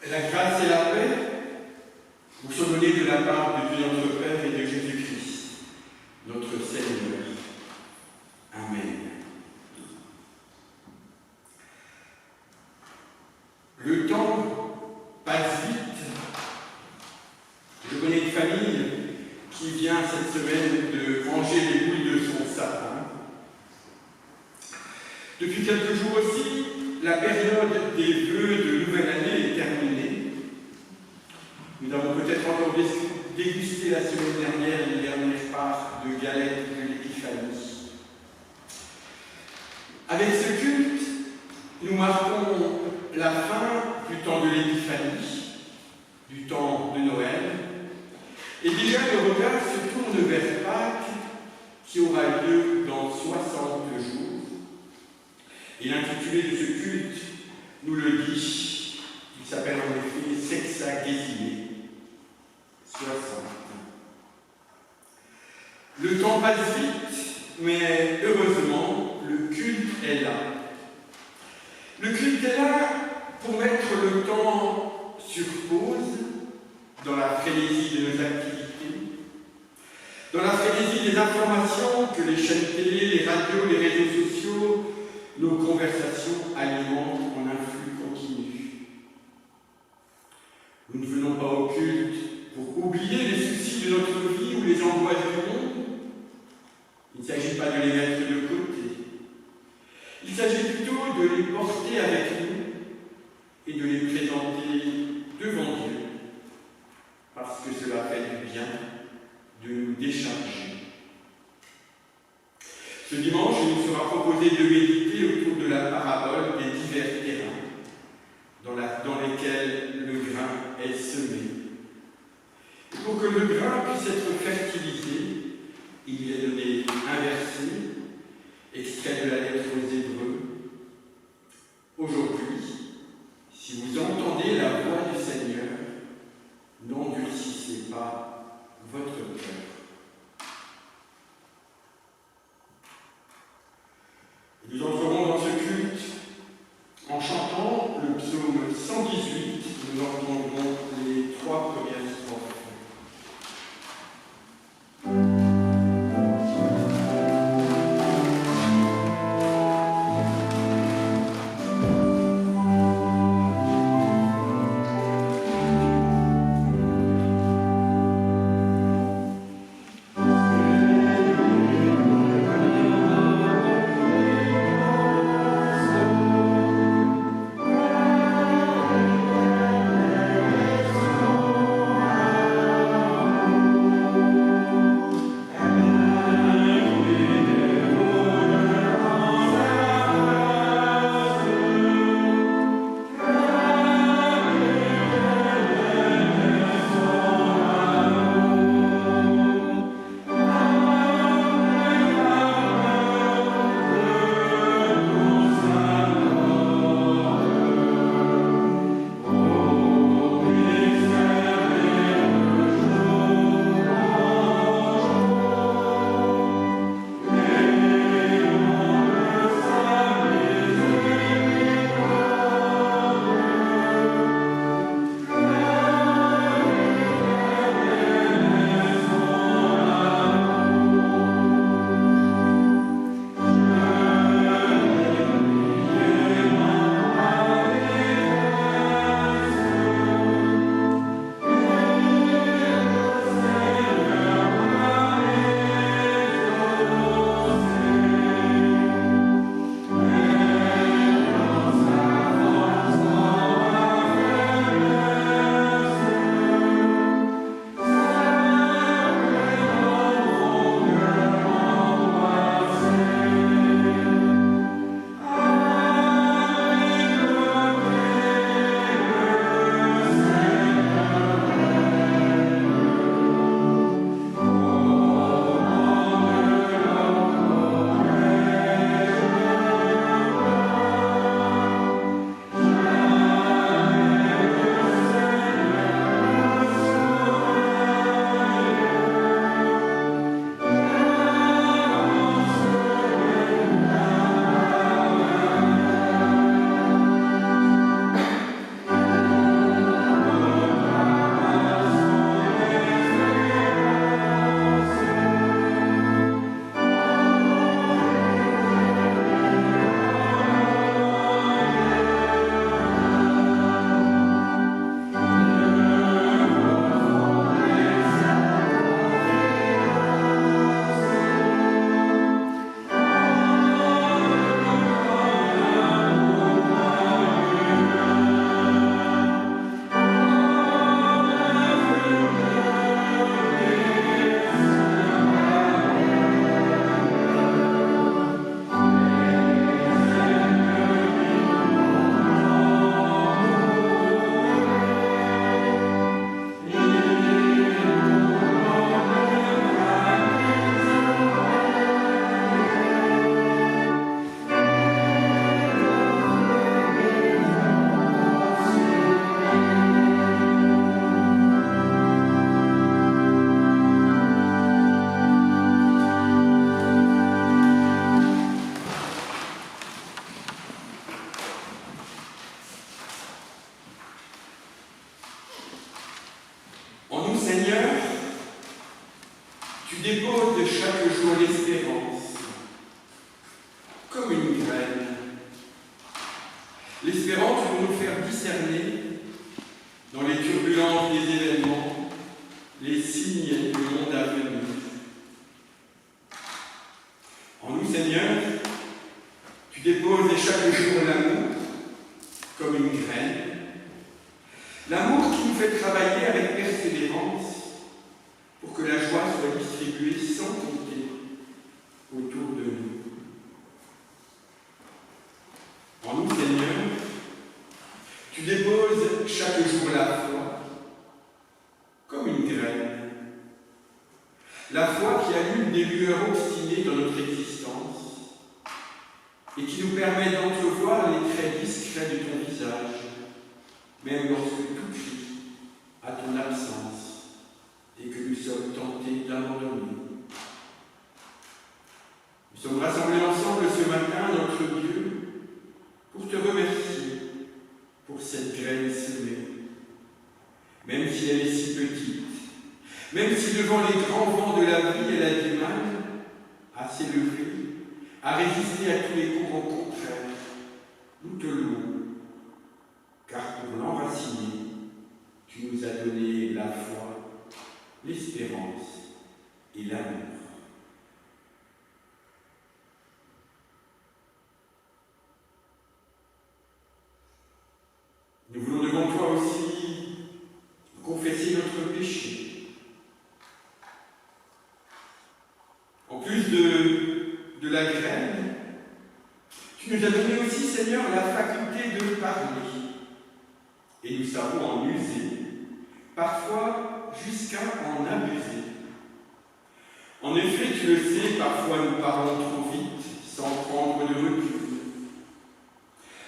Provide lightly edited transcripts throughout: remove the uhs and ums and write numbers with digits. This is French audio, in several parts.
La grâce et la paix vous sont données de la part de Dieu notre Père et de Jésus-Christ, notre Seigneur. Amen. Le temps passe vite. Je connais une famille qui vient cette semaine de ranger les boules de son sapin. Depuis quelques jours aussi, la période des vœux de nouvelle année est terminée. Nous avons peut-être encore dégusté la semaine dernière les dernières parts de galettes de l'Épiphanie. Avec ce culte, nous marquons la fin du temps de l'Épiphanie, du temps de Noël, et déjà le regard se tourne vers Pâques, qui aura lieu dans 60 jours. Et l'intitulé de ce culte nous le dit, il s'appelle en effet Sexagésime, 60. Le temps passe vite, mais heureusement, le culte est là. Le culte est là pour mettre le temps sur pause dans la frénésie de nos activités, dans la frénésie des informations que les chaînes télé, les radios, les réseaux sociaux, nos conversations alimentent en un flux continu. Nous ne venons pas au culte pour oublier les soucis de notre vie ou les angoisses du monde. Il ne s'agit pas de les mettre de côté. Il s'agit plutôt de les porter avec nous et de les présenter devant Dieu, parce que cela fait du bien de nous décharger. Ce dimanche, il nous sera proposé de méditer autour de la parabole des divers terrains dans lesquels le grain est semé. Et pour que le grain puisse être fertilisé, il est donné un verset, extrait de la lettre aux Hébreux. Aujourd'hui, si vous entendez la voix du Seigneur, n'endurcissez pas votre cœur. Nous entrerons dans ce culte en chantant le psaume 118. Nous entendrons les 3 premières strophes. Amen. déposes chaque jour l'espérance, comme une graine. L'espérance pour nous faire discerner, dans les turbulences des événements, les signes du monde à venir. En nous, Seigneur, tu déposes chaque jour l'amour, comme une graine. L'amour qui nous fait travailler avec persévérance pour que la joie soit distribuée sans compter autour de nous. En nous, Seigneur, tu déposes chaque jour la foi, comme une graine. La foi qui allume des lueurs obstinées dans notre existence et qui nous permet d'entrevoir les traits discrets de ton visage, même lorsque tout crie à ton absence et que nous sommes tentés d'abandonner. Nous sommes rassemblés ensemble ce matin, notre Dieu, pour te remercier pour cette graine semée, même si elle est si petite, même si devant les grands vents de la vie, elle a du mal à s'élever, à résister à tous les courants contraires. Nous te louons, car pour l'enraciner, tu nous as donné la foi, l'espérance et l'amour. Nous voulons devant toi aussi confesser notre péché. En plus de la graine, tu nous as donné aussi, Seigneur, la faculté de parler. Et nous savons en user, parfois jusqu'à en abuser. En effet, tu le sais, parfois nous parlons trop vite, sans prendre de recul.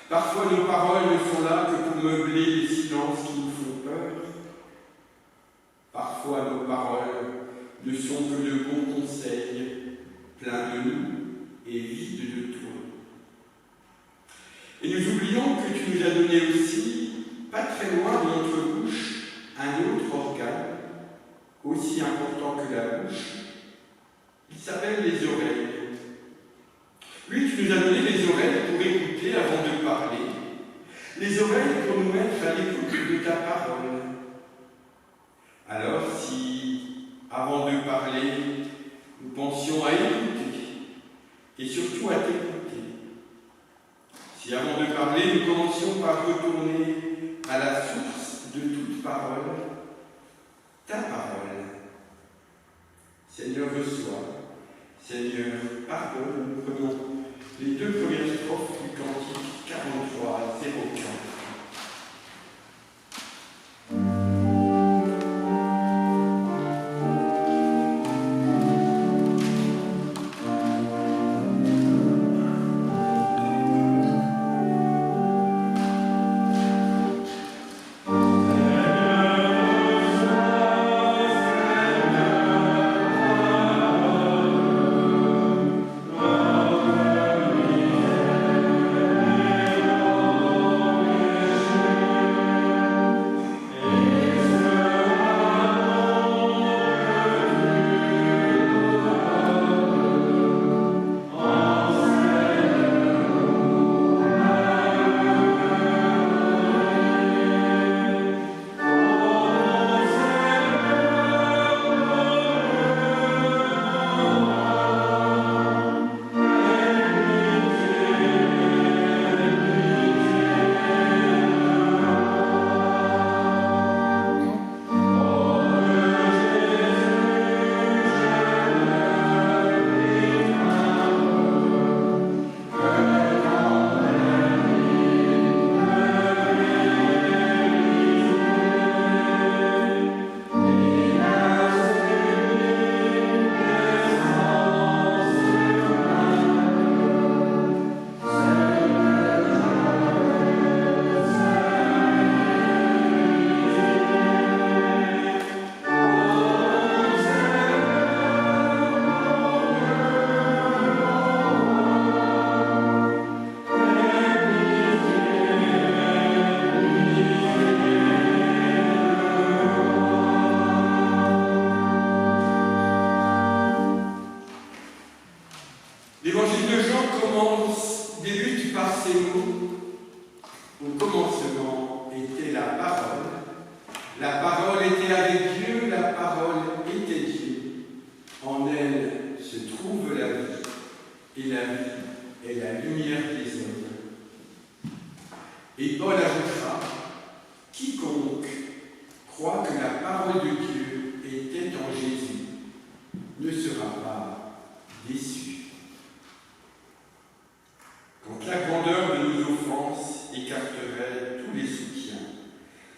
Parfois nos paroles ne sont là que pour meubler les silences qui nous font peur. Parfois nos paroles ne sont que de bons conseils, pleins de nous et vides de toi. Et nous oublions que tu nous as donné aussi, pas très loin de notre bouche, un autre organe, aussi important que la bouche. Il s'appelle les oreilles. Oui, tu nous as donné les oreilles pour écouter avant de parler, les oreilles pour nous mettre à l'écoute de ta parole. Alors, si, avant de parler, nous pensions à écouter, et surtout à t'écouter, si avant de parler, nous commencions par retourner à la source de toute parole, ta parole. Seigneur, reçois. Seigneur, pardonne. Nous prenons les deux premières strophes du cantique 43-04. Et Paul ajoutera, « Quiconque croit que la parole de Dieu était en Jésus ne sera pas déçu. » Quand la grandeur de nos offenses écarterait tous les soutiens,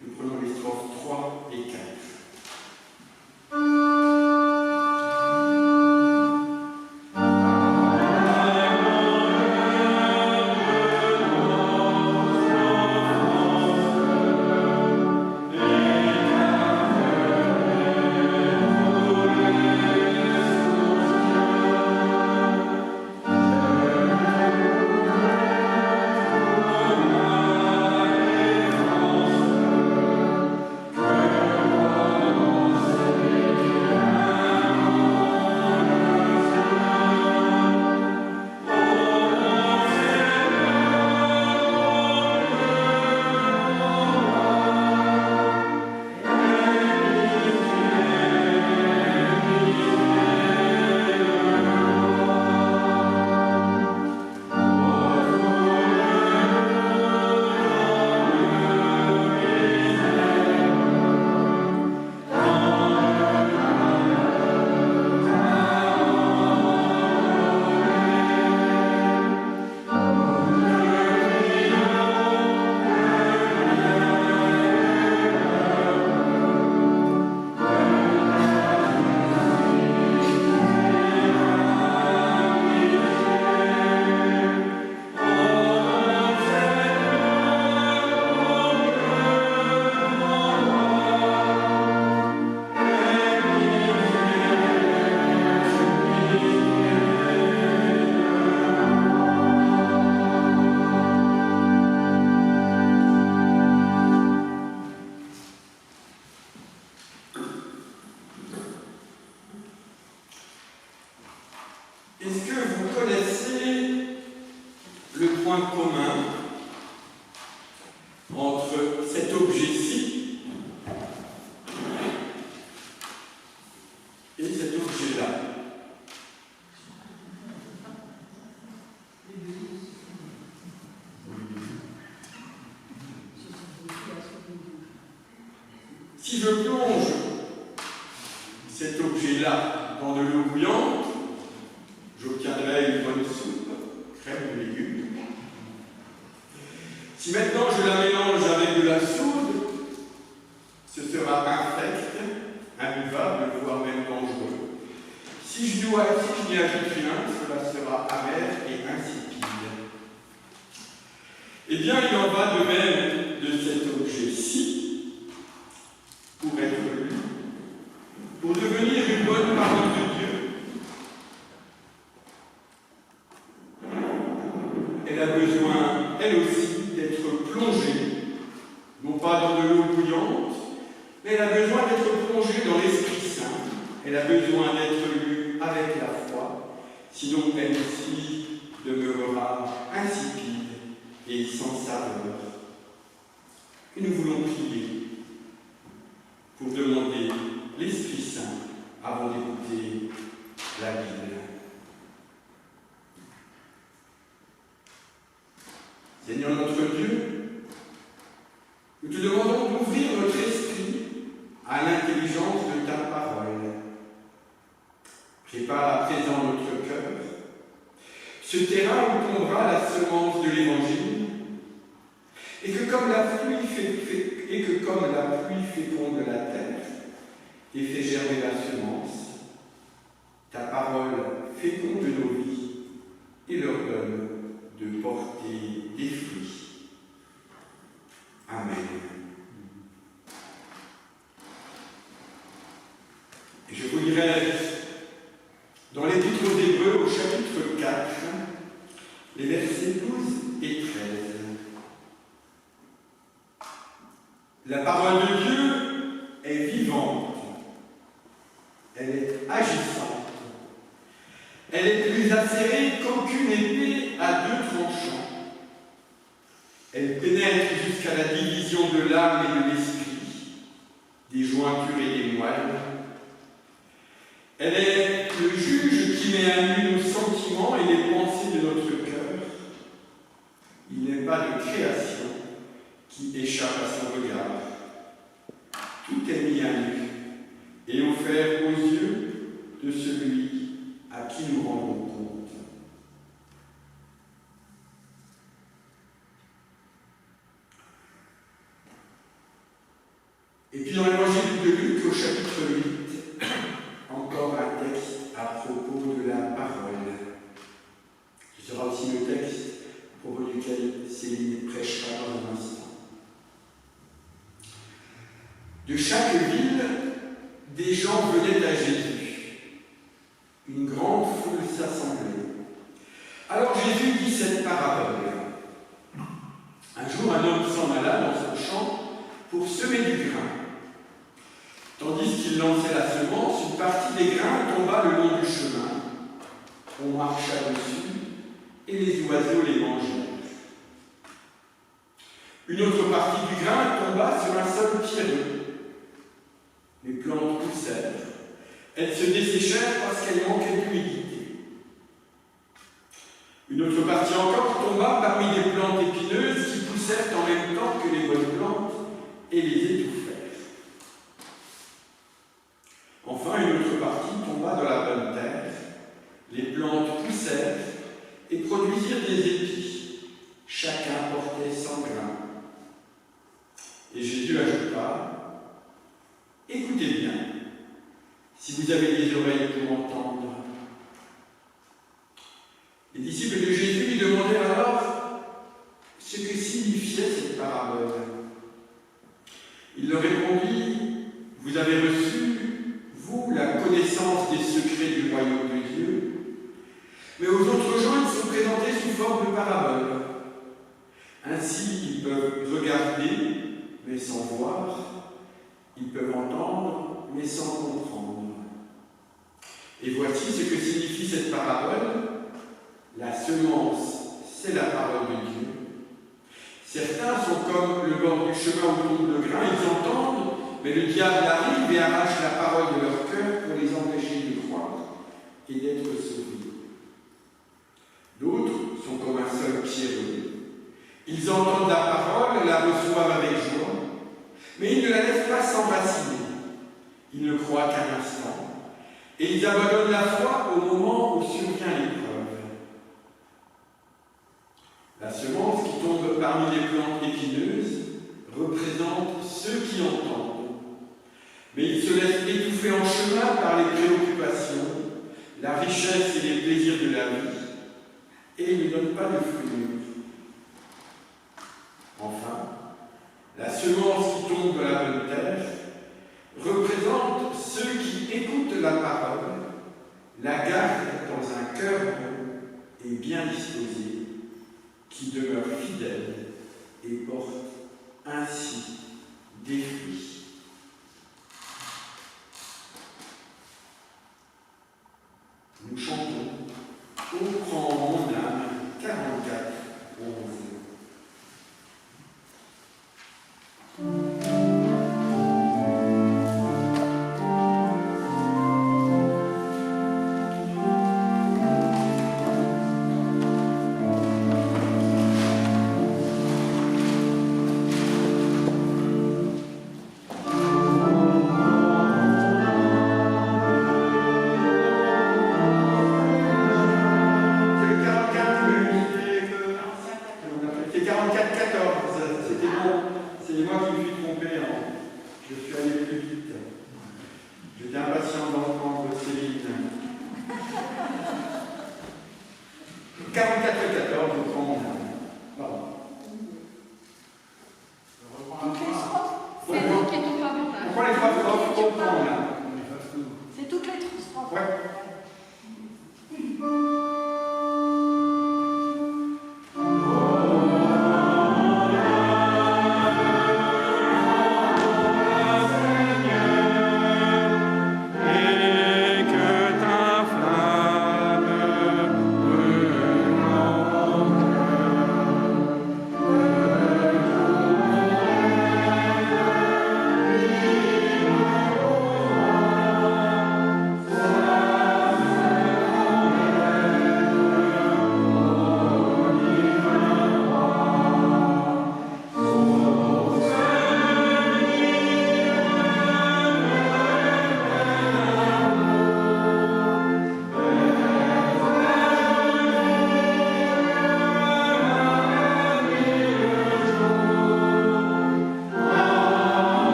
nous prenons les strophes 3 et 4. Est-ce que vous connaissez le point commun entre cet objet-ci et cet objet-là? Si je plonge cet objet-là dans de l'eau bouillante, j'obtiendrai une bonne soupe, crème de légumes. Si maintenant je la mélange avec de la soude, ce sera infect, imbuvable, voire même dangereux. Si je n'y ajoute rien, cela sera amer et insipide. Eh bien, il en va de même de cet objet-ci, pour être lu, pour devenir une bonne parole de Dieu. Elle a besoin, elle aussi, d'être plongée, non pas dans de l'eau bouillante, mais elle a besoin d'être plongée dans l'Esprit Saint. Elle a besoin d'être lue avec la foi, sinon elle aussi demeurera insipide et sans saveur. Et nous voulons prier pour demander l'Esprit Saint avant d'écouter la Bible. Seigneur notre Dieu, nous te demandons d'ouvrir notre esprit à l'intelligence de ta parole. Prépare à présent notre cœur, ce terrain où tombera la semence de l'Évangile, et que comme la pluie féconde la terre et fait germer la semence, ta parole féconde nos vies et leur donne de porter des fruits. Amen. Et je vous lirai dans l'Épître aux Hébreux au chapitre 4, les versets 12 et 13. La parole de Dieu est vivante, elle est agissante, elle est plus acérée qu'aucune épée à deux tranchants. Elle pénètre jusqu'à la division de l'âme et de l'esprit, des jointures et des moelles. Elle est le juge qui met à nu nos sentiments et les pensées de notre cœur. Il n'est pas de création Et puis dans l'évangile de Luc, au chapitre 8, encore un texte à propos de la parole. Ce sera aussi le texte à propos duquel Céline prêchera dans un instant. De chaque ville, des gens venaient à Jésus. Une grande foule s'assemblait. Alors Jésus dit cette parabole. Un jour, un homme s'en alla dans son champ pour semer du grain. Tandis qu'il lançait la semence, une partie des grains tomba le long du chemin. On marcha dessus et les oiseaux les mangèrent. Une autre partie du grain tomba sur un sol pierreux. Les plantes poussèrent. Elles se desséchèrent parce qu'elles manquaient d'humidité. Une autre partie encore tomba parmi des plantes épineuses qui poussèrent en même temps que les bonnes plantes et les étouffèrent. Enfin, une autre partie tomba dans la bonne terre. Les plantes poussèrent et produisirent des épis. Chacun portait 100 grains. Et Jésus ajouta, « Écoutez bien, si vous avez des oreilles pour entendre. » Les disciples de Jésus lui demandèrent alors ce que signifiait cette parabole. Il leur répondit, « Vous avez reçu, vous, la connaissance des secrets du royaume de Dieu, mais aux autres gens, ils sont présentés sous forme de parabole. Ainsi, ils peuvent regarder, mais sans voir. Ils peuvent entendre, mais sans comprendre. Et voici ce que signifie cette parabole. La semence, c'est la parole de Dieu. Certains sont comme le bord du chemin où tombe le grain, ils entendent, mais le diable arrive et arrache la parole de leur cœur pour les empêcher de croire et d'être sauvés. D'autres sont comme un sol pierreux. Ils entendent la parole, la reçoivent avec joie, mais ils ne la laissent pas s'enraciner. Ils ne croient qu'un instant, et ils abandonnent la foi au moment où survient l'épreuve. La semence qui tombe parmi les plantes épineuses représente ceux qui entendent, mais ils se laissent étouffer en chemin par les préoccupations, la richesse et les plaisirs de la vie, et ils ne donnent pas de fruits mûrs. Enfin, la semence qui tombe dans la bonne terre représente ceux qui écoutent la parole, la gardent dans un cœur bon et bien disposé, qui demeurent fidèles et portent ainsi des fruits. Nous chantons « Ô prends mon âme » 44, 11.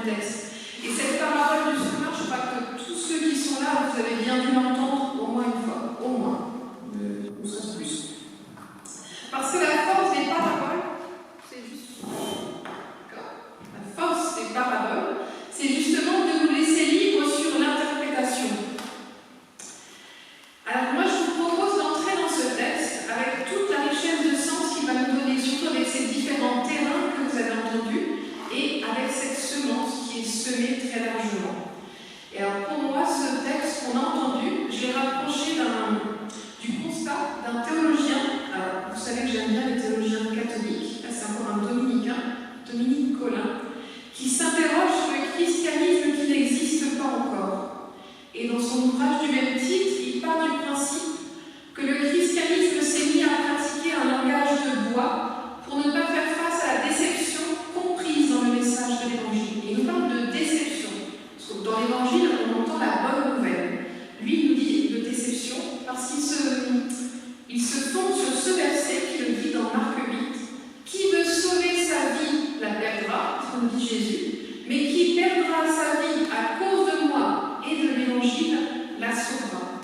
texte. Et cette parabole du semeur, je crois que tous ceux qui sont là, vous avez bien dû l'entendre au moins une fois, au moins, ou ça se plus. Parce que la force des paraboles, c'est juste... La force des paraboles, c'est justement de nous laisser libres sur l'interprétation. Alors moi, je vous propose d'entrer dans ce texte avec toute la richesse de sens qu'il va nous donner, surtout avec ces différents terrains que vous avez entendus, et avec cette semence qui est semée très largement. Et alors pour moi, ce texte qu'on a entendu, je l'ai rapproché du constat d'un théologien. Alors vous savez que j'aime bien les théologiens catholiques, là c'est encore un dominicain, Dominique Colin, qui s'interroge sur le christianisme qui n'existe pas encore. Et dans son ouvrage du même titre, il part du principe que le christianisme s'est mis à pratiquer un langage de bois pour ne pas faire face à la déception comprise dans le message de l'Évangile. Et il nous parle de déception. Parce que dans l'Évangile, on entend la bonne nouvelle. Lui, il nous dit de déception parce qu'il se fonde sur ce verset qui le dit dans Marc 8. Qui veut sauver sa vie la perdra, c'est ce qu'on dit Jésus, mais qui perdra sa vie à cause de moi et de l'Évangile la sauvera.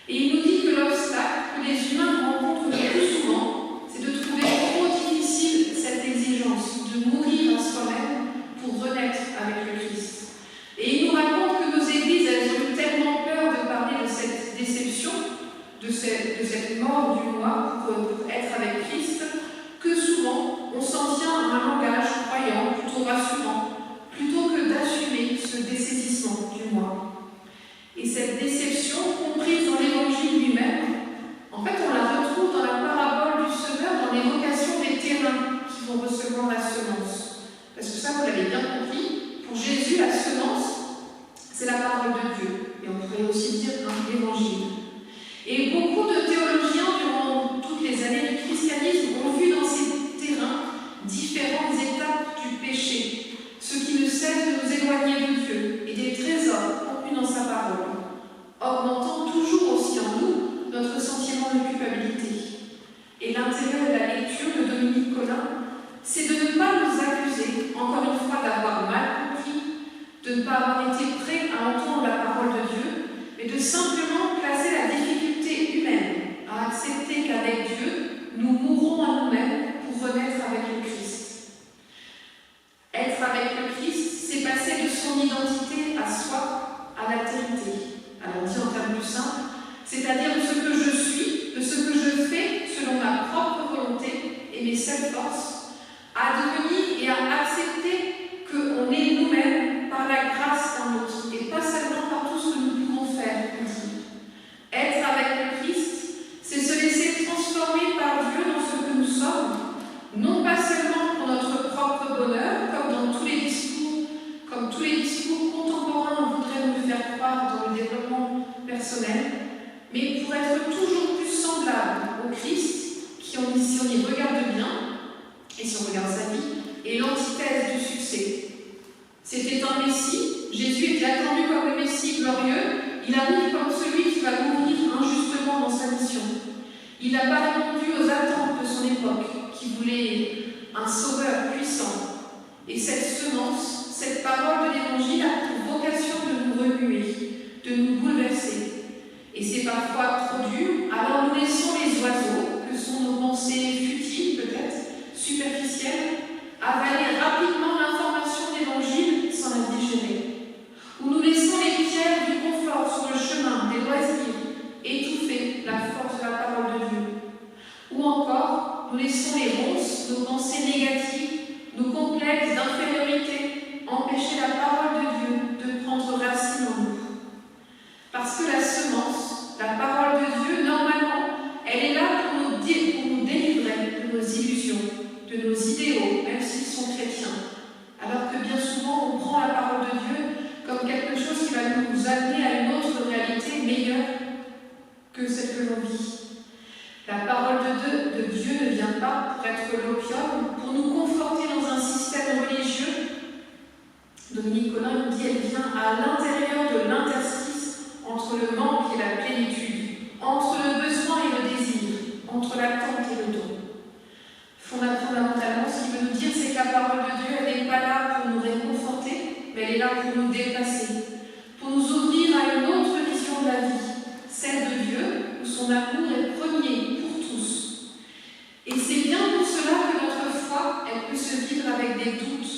Et il nous dit que l'obstacle que les humains rencontrent le plus souvent, c'est de trouver trop difficile cette exigence de mourir à soi-même pour renaître avec le Christ. Et il nous raconte que nos églises, elles ont eu tellement peur de parler de cette déception, de cette mort du moi pour être avec Christ, que souvent on s'en tient à un langage croyant, plutôt rassurant, plutôt que d'assumer ce dessaisissement du moi. Et cette déception, comprise dans l'Évangile lui-même, en fait on la retrouve dans la parabole du semeur, dans l'évocation des terrains qui vont recevoir la semence. Parce que ça, vous l'avez bien compris, pour Jésus, la semence, c'est la parole de Dieu. Et on pourrait aussi dire l'Évangile. Et beaucoup de théologiens, durant toutes les années du christianisme, ont vu dans ces terrains différentes étapes du péché, ce qui ne cesse de nous éloigner de Dieu, et des trésors contenus dans sa parole, augmentant toujours aussi en nous notre sentiment de culpabilité. Et l'intérêt de la lecture de Dominique Colin, c'est de ne pas nous accuser, encore une fois, d'avoir mal compris, de ne pas avoir été prêt à entendre la parole de Dieu, mais de simplement placer la difficulté humaine à accepter qu'avec Dieu, nous mourrons à nous-mêmes pour renaître avec le Christ. Être avec le Christ, c'est passer de son identité à soi, à l'altérité. Alors dit en termes plus simples, c'est-à-dire de ce que je suis, de ce que je fais selon ma propre volonté et mes seules forces, à devenir et à accepter qu'on est nous-mêmes par la grâce d'un autre, et pas seulement par tout ce que nous pouvons faire. Être avec le Christ, c'est se laisser transformer par Dieu dans ce que nous sommes, non pas seulement pour notre propre bonheur, comme tous les discours contemporains voudraient nous faire croire dans le développement personnel, mais pour être toujours plus semblable au Christ, qui, si on y regarde bien, et si on regarde sa vie, est l'antithèse du succès. C'était un Messie, Jésus était attendu comme le Messie glorieux, il arrive comme celui qui va mourir injustement dans sa mission. Il n'a pas répondu aux attentes de son époque, qui voulait un sauveur puissant. Et cette semence, cette parole de l'Évangile a pour vocation de nous remuer, de nous bouleverser. Et c'est parfois trop dur, alors nous laissons les oiseaux, que sont nos pensées futiles peut-être, superficielles, avaler rapidement l'information de l'Évangile sans la digérer. Ou nous laissons les pierres du confort sur le chemin des loisirs étouffer la force de la parole de Dieu. Ou encore, nous laissons les ronces, nos pensées négatives, nos complexes d'infériorité empêcher la parole de Dieu de prendre racine en nous. Parce que la semence, la parole de Dieu, normalement, elle est là pour nous délivrer de nos illusions, de nos idéaux, même s'ils sont chrétiens. Alors que bien souvent, on prend la parole de Dieu comme quelque chose qui va nous amener à une autre réalité meilleure que celle que l'on vit. La parole de Dieu ne vient pas pour être l'opium, pour nous conforter dans un système religieux. Dominique Colin nous dit qu'elle vient à l'intérieur de l'interstice entre le manque et la plénitude, entre le besoin et le désir, entre l'attente et le don. Fondamentalement, ce qu'il veut nous dire, c'est que la parole de Dieu, elle n'est pas là pour nous réconforter, là pour nous déplacer, pour nous ouvrir à une autre vision de la vie, celle de Dieu, où son amour est premier pour tous. Et c'est bien pour cela que notre foi, elle peut se vivre avec des doutes.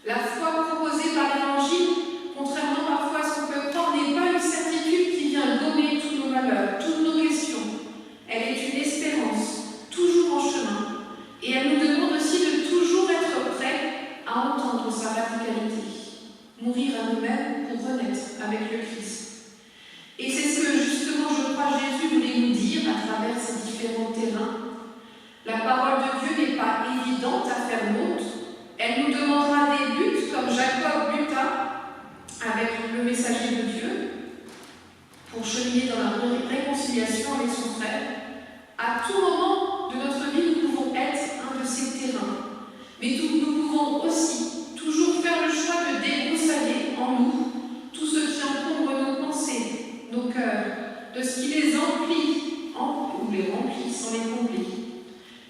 La foi proposée par l'Évangile, contrairement parfois à ce qu'on peut croire, n'est pas une certitude qui vient gommer tous nos malheurs, toutes nos questions. Elle est une espérance, toujours en chemin. Et elle nous demande aussi de toujours être prêts à entendre sa radicalité. Mourir à nous-mêmes pour renaître avec le Christ. Et c'est ce que justement, je crois, Jésus voulait nous dire à travers ces différents terrains. La parole de Dieu n'est pas évidente à faire montre. Elle nous demandera des luttes, comme Jacob lutta avec le messager de Dieu, pour cheminer dans la réconciliation avec son frère. À tout moment de notre vie, nous pouvons être un de ces terrains. Mais nous pouvons aussi toujours faire le choix de débroussailler en nous tout ce qui encombre nos pensées, nos cœurs, de ce qui les emplit ou les remplit sans les combler.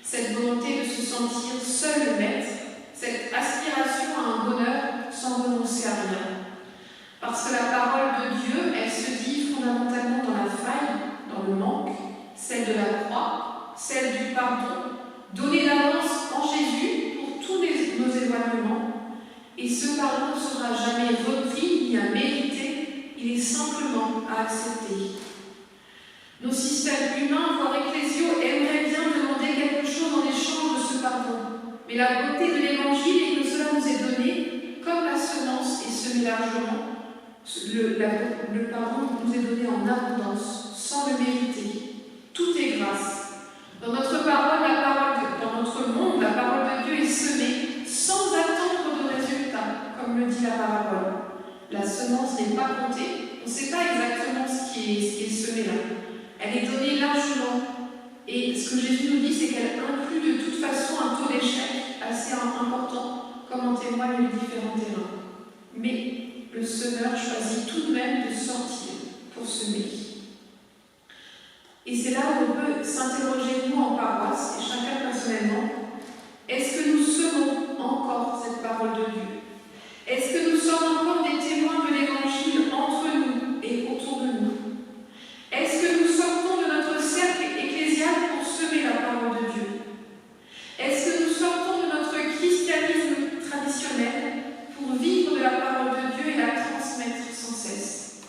Cette volonté de se sentir seul maître, cette aspiration à un bonheur sans renoncer à rien. Parce que la parole de Dieu, elle se dit fondamentalement dans la faille, dans le manque, celle de la croix, celle du pardon, donnée d'avance en Jésus pour tous nos éloignements. Et ce pardon ne sera jamais repris ni à mériter, il est simplement à accepter. Nos systèmes humains, voire ecclésiaux, aimeraient bien demander quelque chose en échange de ce pardon. Mais la beauté de l'Évangile est que cela nous est donné comme la semence est semée largement. Le pardon nous est donné en abondance, sans le mériter. Tout est grâce. Dans notre parole, dans notre monde, la parole de Dieu est semée sans attendre de résultat, comme le dit la parabole. La semence n'est pas comptée, on ne sait pas exactement ce qui est semé là. Elle est donnée largement. Et ce que Jésus nous dit, c'est qu'elle inclut de toute façon un taux d'échec assez important, comme en témoignent les différents terrains. Mais le semeur choisit tout de même de sortir pour semer. Et c'est là où on peut s'interroger, nous en paroisse, et chacun personnellement, est-ce que nous semons encore cette parole de Dieu? Est-ce que nous sommes encore des témoins de l'Évangile entre nous et autour de nous? Est-ce que nous sortons de notre cercle ecclésial pour semer la parole de Dieu? Est-ce que nous sortons de notre christianisme traditionnel pour vivre de la parole de Dieu et la transmettre sans cesse?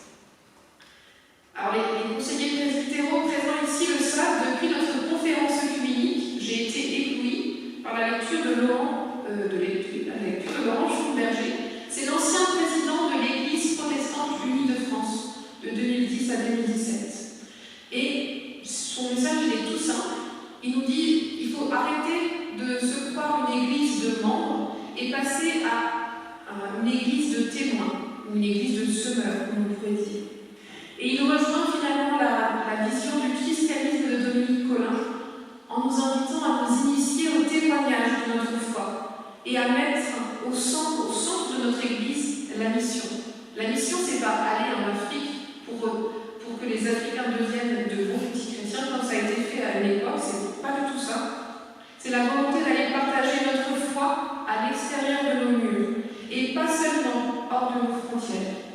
Alors les conseillers presbytéraux présents ici le savent, depuis notre conférence œcuménique, j'ai été ébloui par la lecture de Laurent Schomberger. C'est l'ancien président de l'Église protestante unie de France, de 2010 à 2017. Et son message est tout simple. Il nous dit qu'il faut arrêter de se croire une église de membres et passer à une église de témoins, ou une église de semeurs, comme on pourrait dire. Et il rejoint finalement la vision du christianisme de Dominique Collin en nous invitant à nous initier au témoignage de notre foi et à mettre au centre de notre église la mission. La mission, c'est pas aller en Afrique pour que les Africains deviennent de bons petits chrétiens, comme ça a été fait à une époque, c'est pas du tout ça. C'est la volonté d'aller partager notre foi à l'extérieur de nos murs, et pas seulement hors de nos frontières.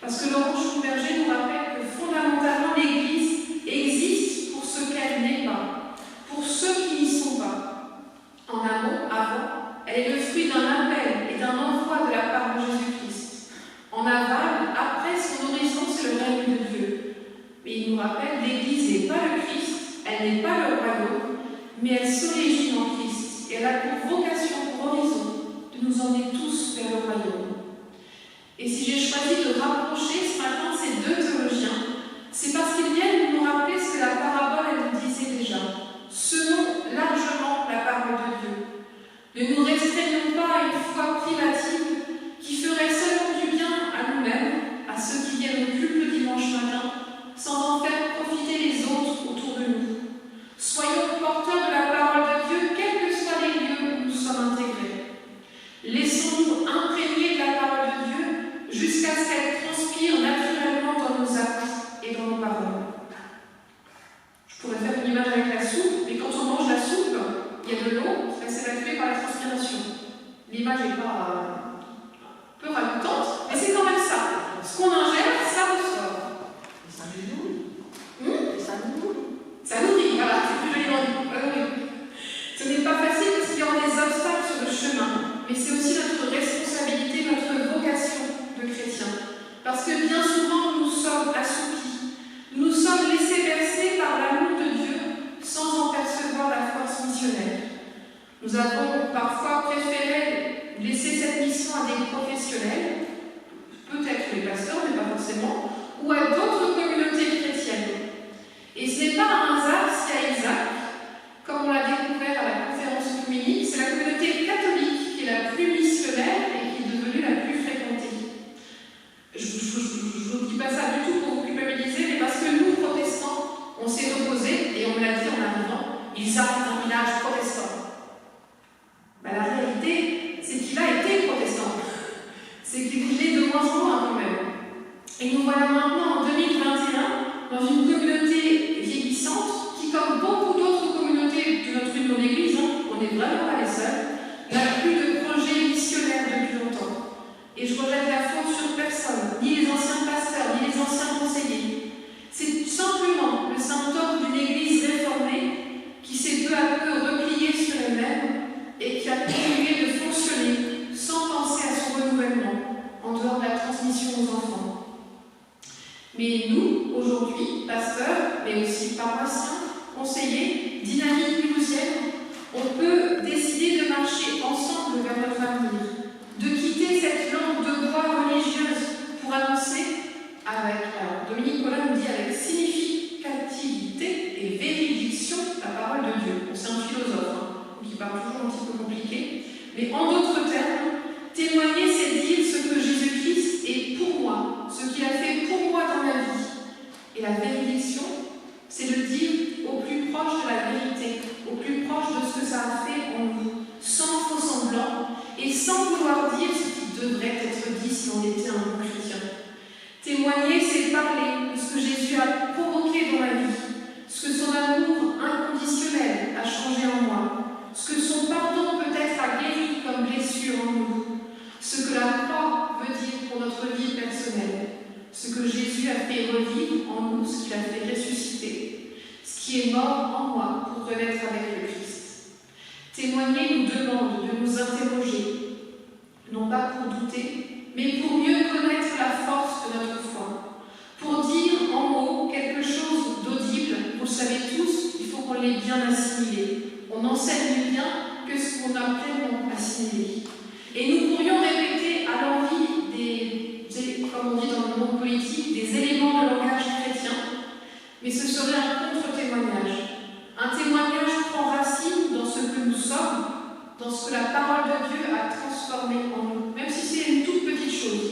Parce que Laurent Schomberger nous rappelle que fondamentalement l'Église existe pour ce qu'elle n'est pas, pour ceux qui n'y sont pas. En amont, avant, elle est le fruit d'un appel et d'un envoi de la part de Jésus-Christ. En aval, après son horizon, c'est le règne de Dieu. Mais il nous rappelle, l'Église n'est pas le Christ, elle n'est pas le royaume, mais elle s'origine en Christ. Et elle a pour vocation, pour horizon, de nous emmener tous vers le royaume. Et si j'ai choisi de rapprocher ce matin ces deux théologiens, c'est parce qu'ils viennent nous rappeler ce que la parabole elle nous disait déjà. Semons largement la parole de Dieu. Ne nous restreignons pas à une foi privative qui ferait seulement du bien à nous-mêmes, à ceux qui viennent au culte le dimanche matin, sans en faire profiter les autres autour de nous. Soyons porteurs de la parole de Dieu, quels que soient les lieux où nous sommes intégrés. Laissons-nous imprégner de la parole de Dieu jusqu'à ce qu'elle transpire naturellement dans nos actes et dans nos paroles. Je pourrais faire une image avec la soupe, mais quand on mange la soupe, il y a de l'eau qui va s'évacuer par la transpiration. L'image n'est pas Et nous voilà maintenant en 2021 dans une communauté vieillissante qui, comme beaucoup d'autres communautés de notre union d'église, on n'est vraiment pas les seuls, n'a plus de projet missionnaire depuis longtemps. Et je rejette la faute sur personne, ni les anciens pasteurs, ni les anciens conseillers. C'est simplement le symptôme d'une église réformée qui s'est peu à peu repliée sur elle-même et qui a continué de fonctionner sans penser à son renouvellement, en dehors de la transmission aux enfants. Mais nous, aujourd'hui, pasteurs, mais aussi paroissiens, conseillers, dynamiques mulhousiennes, on peut décider de marcher ensemble vers notre avenir, de quitter cette langue de bois religieuse pour annoncer avec, alors Dominique Collin nous dit avec significativité et véridiction la parole de Dieu. Bon, c'est un philosophe, donc il parle toujours un petit peu compliqué, mais en d'autres termes, témoigner, c'est dire ce que Jésus-Christ est pour moi, ce qu'il a fait pour moi dans ma vie. Et la véridiction, c'est le dire au plus proche de la vérité, au plus proche de ce que ça a fait en nous, sans faux semblant et sans vouloir dire ce qui devrait être dit si on était un bon chrétien. Témoigner, c'est parler de ce que Jésus a provoqué dans ma vie, ce que son amour inconditionnel a changé en moi, ce que son pardon peut-être a guéri comme blessure en nous, ce que la croix veut dire pour notre vie personnelle, ce que Jésus a fait revivre en nous, ce qu'il a fait ressusciter, ce qui est mort en moi pour renaître avec le Christ. Témoigner nous demande de nous interroger, non pas pour douter, mais pour mieux connaître la force de notre foi, pour dire en mots quelque chose d'audible. Vous le savez tous, il faut qu'on l'ait bien assimilé. On enseigne bien que ce qu'on a pleinement assimilé. Et nous pourrions répéter à l'envi comme on dit dans le monde politique, des éléments de langage chrétien, mais ce serait un contre-témoignage. Un témoignage prend racine dans ce que nous sommes, dans ce que la parole de Dieu a transformé en nous, même si c'est une toute petite chose.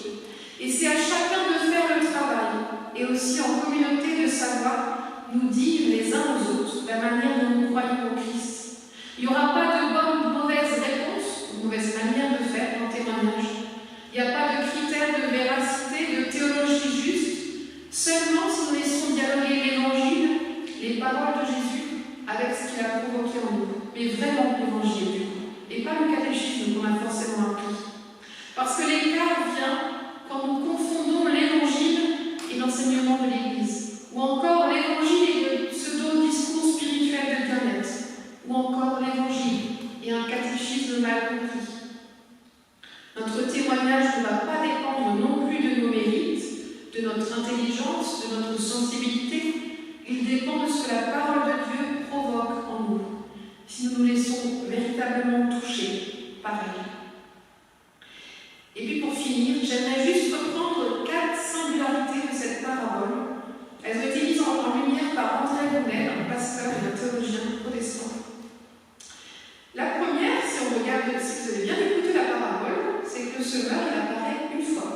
Et c'est à chacun de faire le travail, et aussi en communauté de savoir nous dire les uns aux autres la manière dont nous croyons au Christ. Il n'y aura pas de bonne ou de mauvaise réponse, ou mauvaise manière de faire en témoignage. Il n'y a pas de critères de véracité, de théologie juste, seulement si nous laissons dialoguer l'Évangile, les paroles de Jésus, avec ce qu'il a provoqué en nous. Mais vraiment l'Évangile, du coup, et pas le catéchisme qu'on a forcément appris. Parce que l'écart vient quand nous confondons l'Évangile et l'enseignement de l'Église, ou encore l'Évangile et le pseudo-discours spirituel de bien-être, ou encore l'Évangile et un catéchisme mal compris. Notre témoignage ne va pas dépendre non plus de nos mérites, de notre intelligence, de notre sensibilité. Il dépend de ce que la parole de Dieu provoque en nous, si nous nous laissons véritablement toucher par elle. Et puis pour finir, j'aimerais juste reprendre 4 singularités de cette parabole. Elles ont été mises en lumière par André Rommel, un pasteur et un théologien protestant. La première, si on regarde, si vous avez bien écouté la parabole, c'est que le semeur, il apparaît une fois.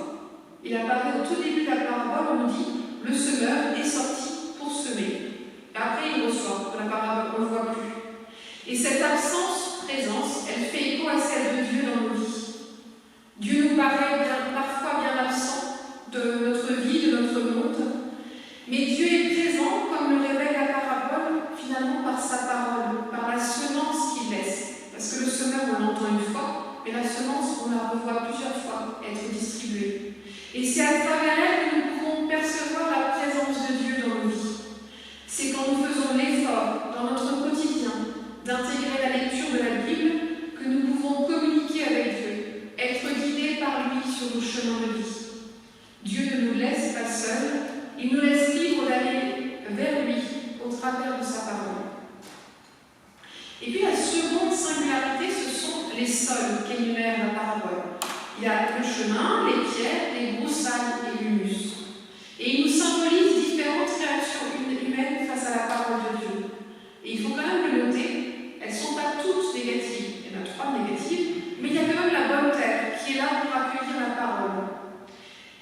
Il apparaît au tout début de la parabole, on nous dit « le semeur est sorti pour semer ». Et après, il reçoit. Dans la parabole, on ne le voit plus. Et cette absence-présence, elle fait écho à celle de Dieu dans nos vies. Dieu nous paraît parfois bien absent de notre vie, de notre monde, mais Dieu est présent, comme le révèle la parabole, finalement par sa parole, par la semence qu'il laisse. Parce que le semeur, on l'entend une fois, mais la semence, on la revoit plusieurs fois être distribuée. Et c'est à travers elle que nous pouvons percevoir la présence de Dieu dans nos vies. C'est quand nous faisons l'effort, dans notre quotidien, d'intégrer la lecture de la Bible, que nous pouvons communiquer avec Dieu, être guidés par lui sur nos chemins de vie. Dieu ne nous laisse pas seuls, il nous laisse libres d'aller vers lui au travers de sa parole. Et puis la seconde singularité, ce sont les sols qu'énumère la parabole. Il y a le chemin, les pierres, les broussailles et l'humus. Et il nous symbolise différentes réactions humaines face à la parole de Dieu. Et il faut quand même le noter, elles ne sont pas toutes négatives. Il y en a 3 négatives, mais il y a quand même la bonne terre qui est là pour accueillir la parole.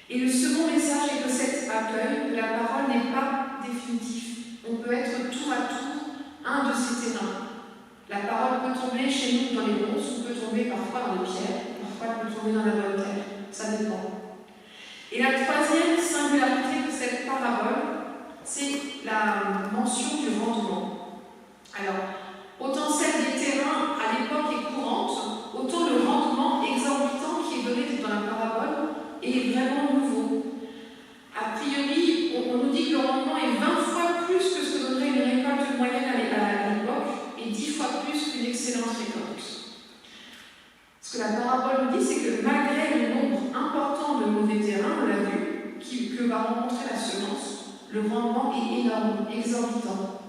Et le second message est que cet accueil de la parole n'est pas définitif. On peut être tour à tour un de ces terrains. La parole peut tomber chez nous dans les ronces, ou peut tomber parfois dans les pierres, parfois elle peut tomber dans la bonne terre. Ça dépend. Et la troisième singularité Le rendement est énorme, exorbitant.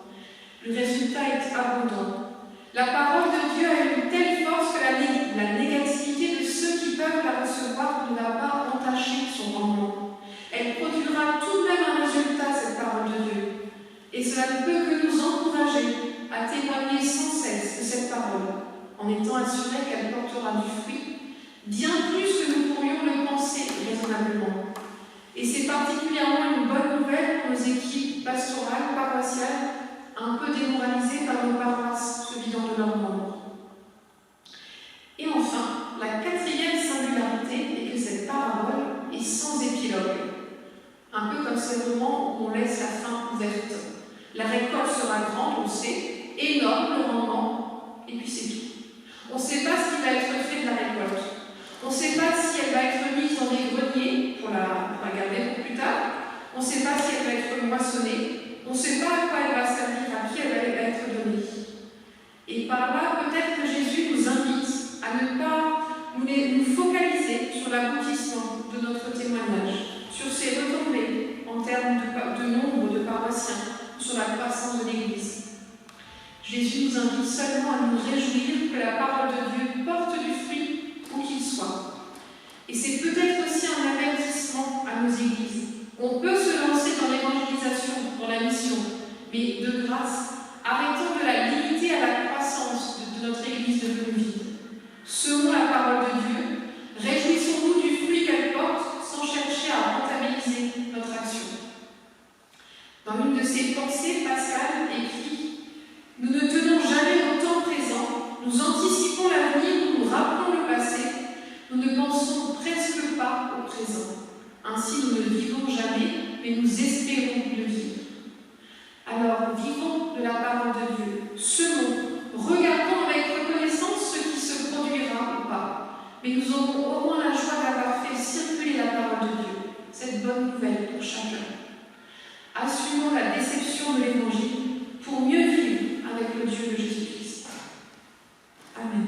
Le résultat est abondant. La parole de Dieu a une telle force que la négativité de ceux qui peuvent la recevoir ne va pas entacher son rendement. Elle produira tout de même un résultat, cette parole de Dieu. Et cela ne peut que nous encourager à témoigner sans cesse de cette parole, en étant assurés qu'elle portera du fruit, bien plus que nous pourrions le penser raisonnablement. Et c'est particulièrement une bonne nouvelle pour nos équipes pastorales, paroissiales, un peu démoralisées par nos paroisses se vidant de leurs membres. Et enfin, la quatrième singularité est que cette parabole est sans épilogue. Un peu comme ces romans où on laisse la fin ouverte. La récolte sera grande, on sait, énorme le rendement, et puis c'est tout. On ne sait pas ce qui va être fait de la récolte. On ne sait pas si elle va être mise dans des greniers pour la garder pour plus tard. On ne sait pas si elle va être moissonnée. On ne sait pas à quoi elle va servir, à qui elle va être donnée. Et par là, peut-être que Jésus nous invite à ne pas nous focaliser sur l'aboutissement de notre témoignage, sur ses retombées en termes de nombre de paroissiens, sur la croissance de l'Église. Jésus nous invite seulement à nous réjouir que la parole de Dieu porte du fruit où qu'il soit. Et c'est peut-être aussi un avertissement à nos églises. On peut se lancer dans l'évangélisation, dans la mission, mais de grâce, arrêtons de la limiter à la croissance de notre Église devenue vide. Semons la parole de Dieu, réjouissons-nous du fruit qu'elle porte sans chercher à rentabiliser notre action. Dans une de ses pensées, Pascal écrit « Nous ne tenons jamais au temps présent, nous anticipons l'avenir, nous rappelons le passé, nous ne pensons presque pas au présent. Ainsi, nous ne vivons jamais, mais nous espérons le vivre. Alors, vivons de la parole de Dieu, semons, regardons avec reconnaissance ce qui se produira ou pas, mais nous aurons au moins la joie d'avoir fait circuler la parole de Dieu, cette bonne nouvelle pour chacun. Assumons la déception de l'Évangile pour mieux vivre avec le Dieu de Jésus-Christ. Amen.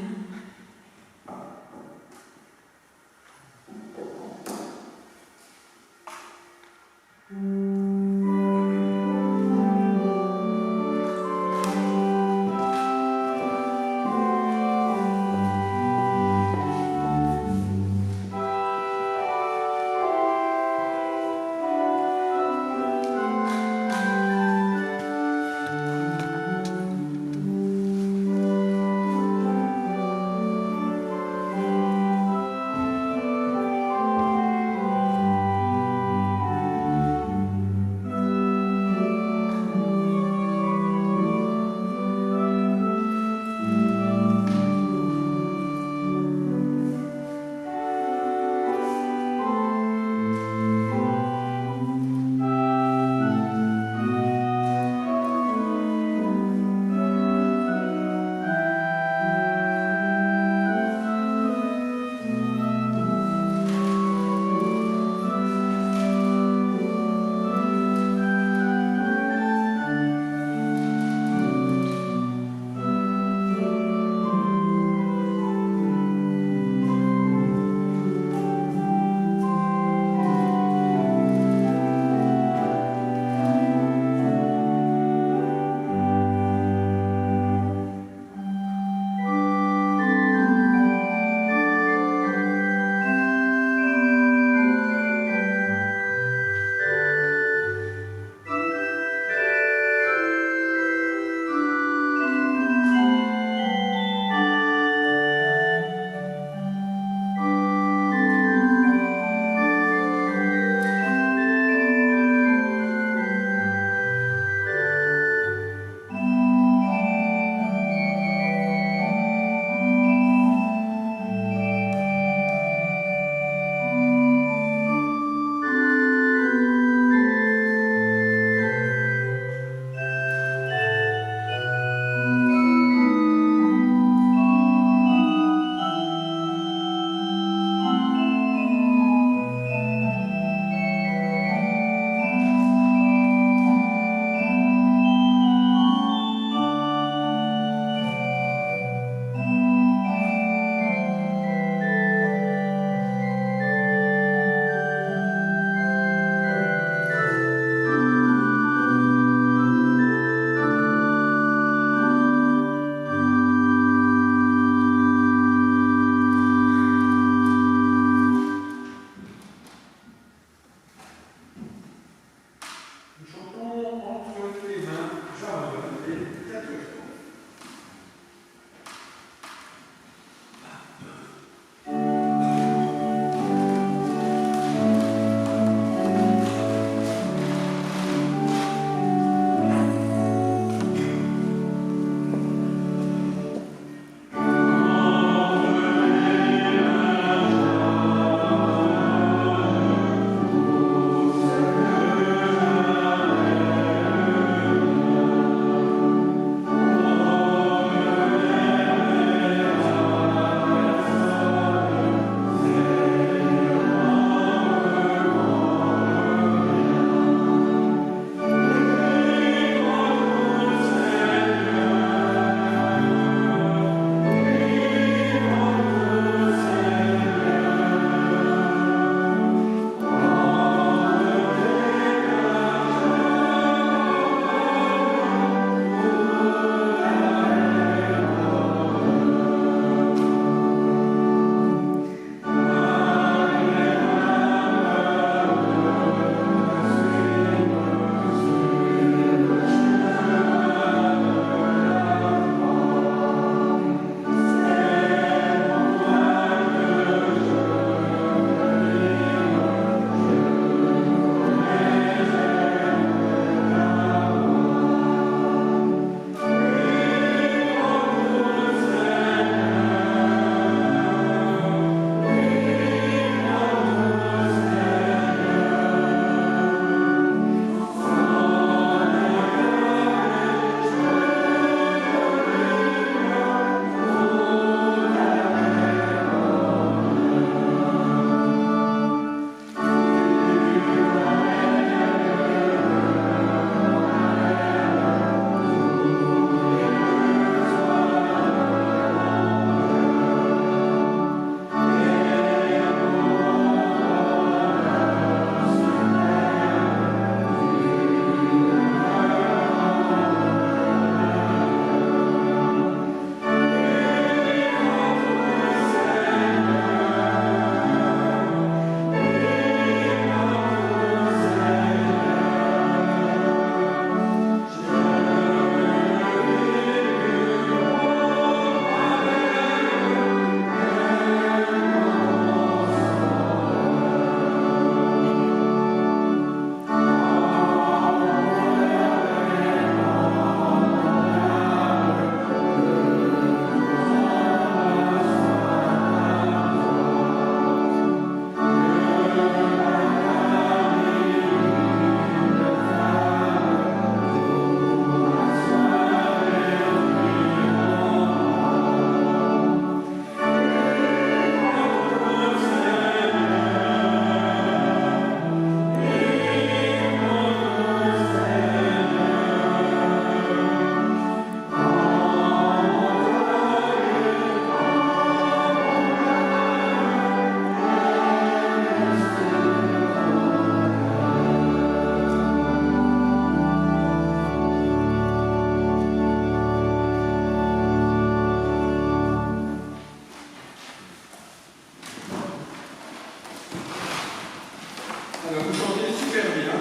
Alors, vous chantez super bien.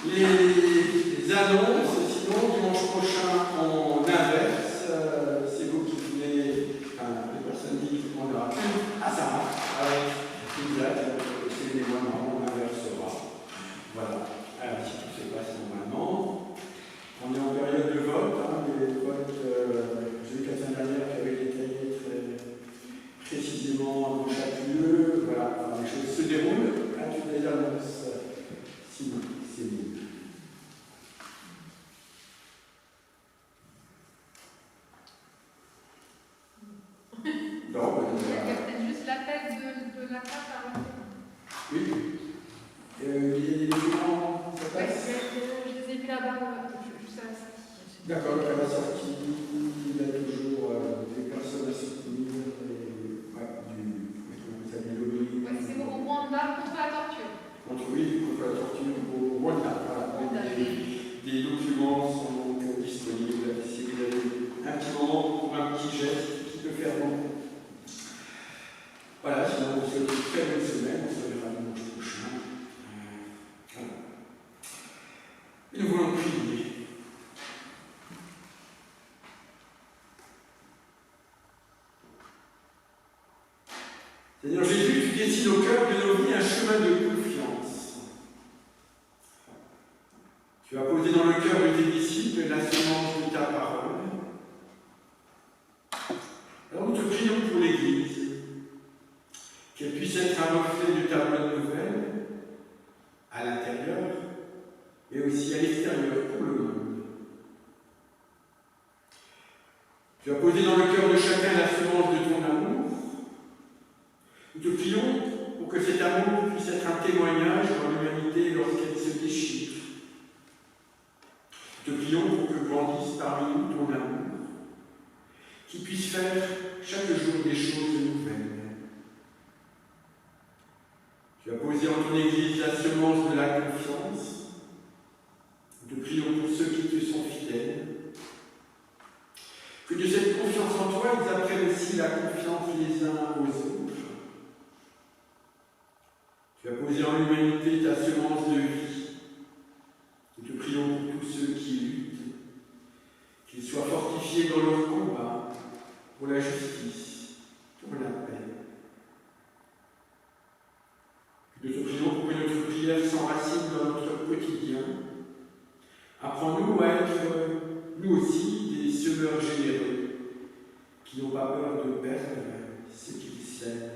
Les annonces, sinon, dimanche prochain en inverse, c'est vous qui venez, enfin, les personnes qui on aura plus à ça, avec une date, c'est les mois marrants, on inversera. Voilà. Alors, si tout se passe normalement, on est en période de vote, hein, les votes, j'ai vu la semaine dernière qui avaient détaillé très précisément dans chaque lieu, voilà, enfin, les choses se déroulent, là tu les annonces, sinon, c'est bon. Non, il y a peut-être juste l'appel de la carte à remplir. oui. Il y a des documents, ça Oui, passe. je les ai mis là-bas, juste à la sortie. D'accord, à la sortie, il y a toujours des personnes à soutenir, du lobby. Oui, c'est au Rwanda contre la torture. Contre la torture au Rwanda. Voilà. Des documents sont donc disponibles si vous avez un petit moment pour un petit geste qui peut faire beaucoup. Voilà, sinon on se souhaite une très bonne semaine, on se verra dimanche prochain. Voilà. Et nous voulons prier. Seigneur Jésus, tu dessines au cœur de nos vies un chemin de confiance. Tu as posé dans le cœur de tes disciples la semence de ta parole. Alors nous te prions pour l'Église, qu'elle puisse être un reflet de ta bonne nouvelle, à l'intérieur, mais aussi à l'extérieur pour le monde. Tu as posé dans le cœur de chacun la semence de ton amour. Nous te prions pour que cet amour puisse être un témoignage dans l'humanité lorsqu'elle se déchire. Nous te prions pour que grandisse parmi nous ton amour, qui puisse faire chaque jour des choses nouvelles. Tu as posé en ton Église la semence de la confiance. Nous te prions pour ceux qui te sont fidèles. Que de cette confiance en toi, ils apprennent aussi la confiance les uns aux autres. Tu as posé en l'humanité ta semence de vie. Nous te prions pour tous ceux qui luttent, qu'ils soient fortifiés dans leur combat pour la justice, pour la paix. Nous te prions pour que notre prière s'enracine dans notre quotidien. Apprends-nous à être, nous aussi, des semeurs généreux, qui n'ont pas peur de perdre ce qu'ils sèment.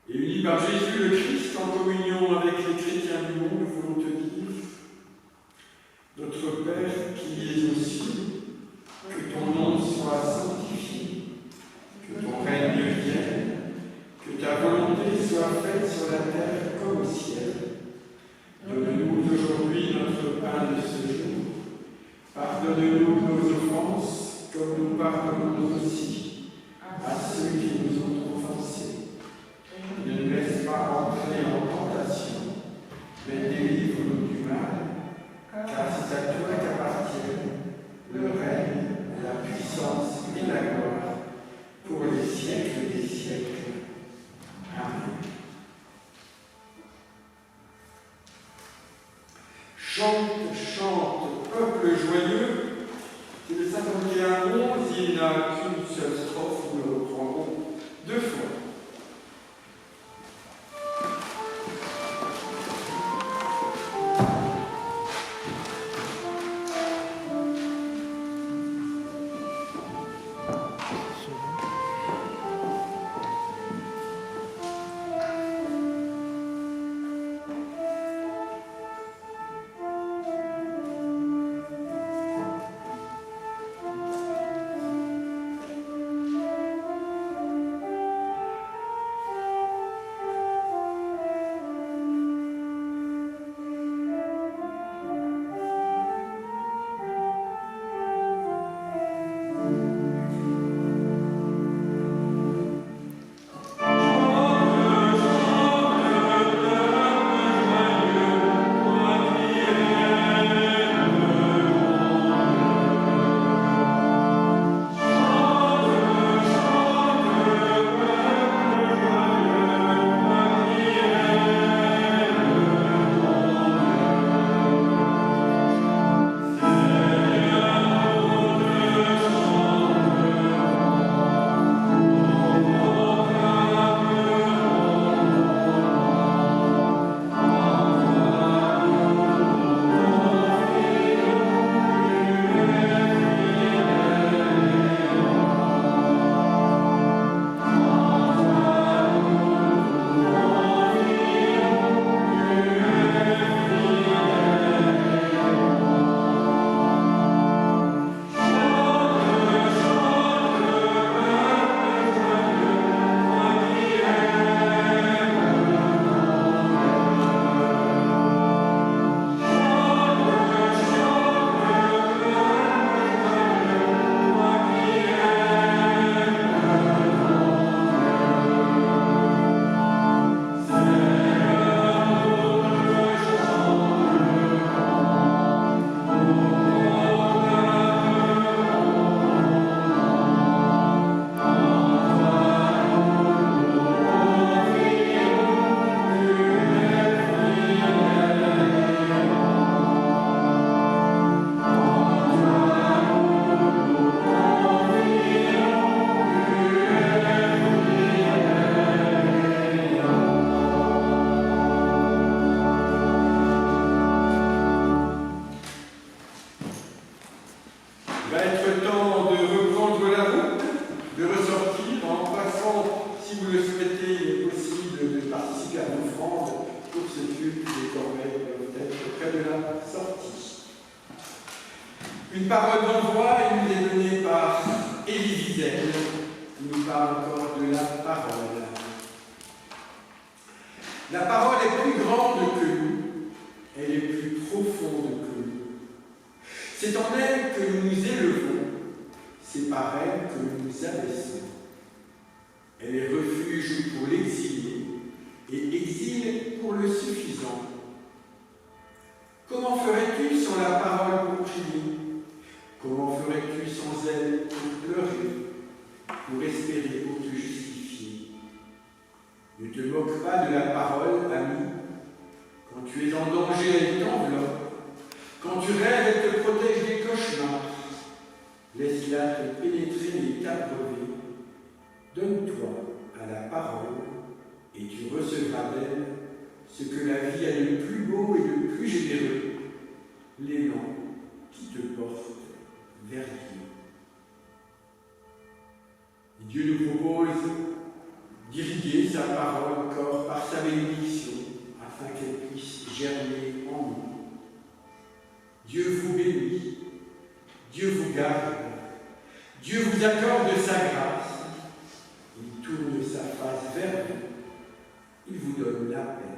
Et unis par Jésus le Christ, en communion avec les chrétiens du monde, nous voulons te dire, notre Père qui es aux cieux, que ton nom soit sanctifié, que ton règne vienne, que ta volonté soit faite sur la terre comme au ciel. Donne-nous aujourd'hui notre pain de ce jour. Pardonne-nous nos offenses, comme nous pardonnons aussi à ceux qui nous ont offensés. Ne nous laisse pas entrer en tentation, mais délivre-nous du mal, car c'est à toi qu'appartiennent le règne, la puissance et la gloire, pour les siècles des siècles. Amen. Chante, chante, peuple joyeux. C'est le 51-11, il n'a qu'une seule strophe, nous le reprendrons deux fois. de ressortir en passant, si vous le souhaitez, il est possible de participer à l'offrande pour ce culte. Les corbeilles peuvent être près de la sortie. Une parole d'envoi nous est donnée par Élie Wiesel, qui nous parle encore de la parole. La parole est plus grande que nous, elle est plus profonde que nous. C'est en elle que nous nous élevons, c'est par elle que nous nous abaissons. Elle est refuge pour l'exilé et exil pour le suffisant. Comment ferais-tu sans la parole pour prier? Comment ferais-tu sans elle pour pleurer, pour espérer, pour te justifier? Ne te moque pas de la parole, ami. Quand tu es en danger, elle t'enveloppe. Quand tu rêves, elle te protège des cauchemars. Laisse-la te pénétrer et t'abreuver. Donne-toi à la parole et tu recevras d'elle ce que la vie a de plus beau et de plus généreux, l'élan qui te porte vers Dieu. Dieu nous propose d'irriguer sa parole encore par sa bénédiction afin qu'elle puisse germer en nous. Dieu vous bénit, Dieu vous garde, Dieu vous accorde sa grâce, il tourne sa face vers vous, il vous donne la paix.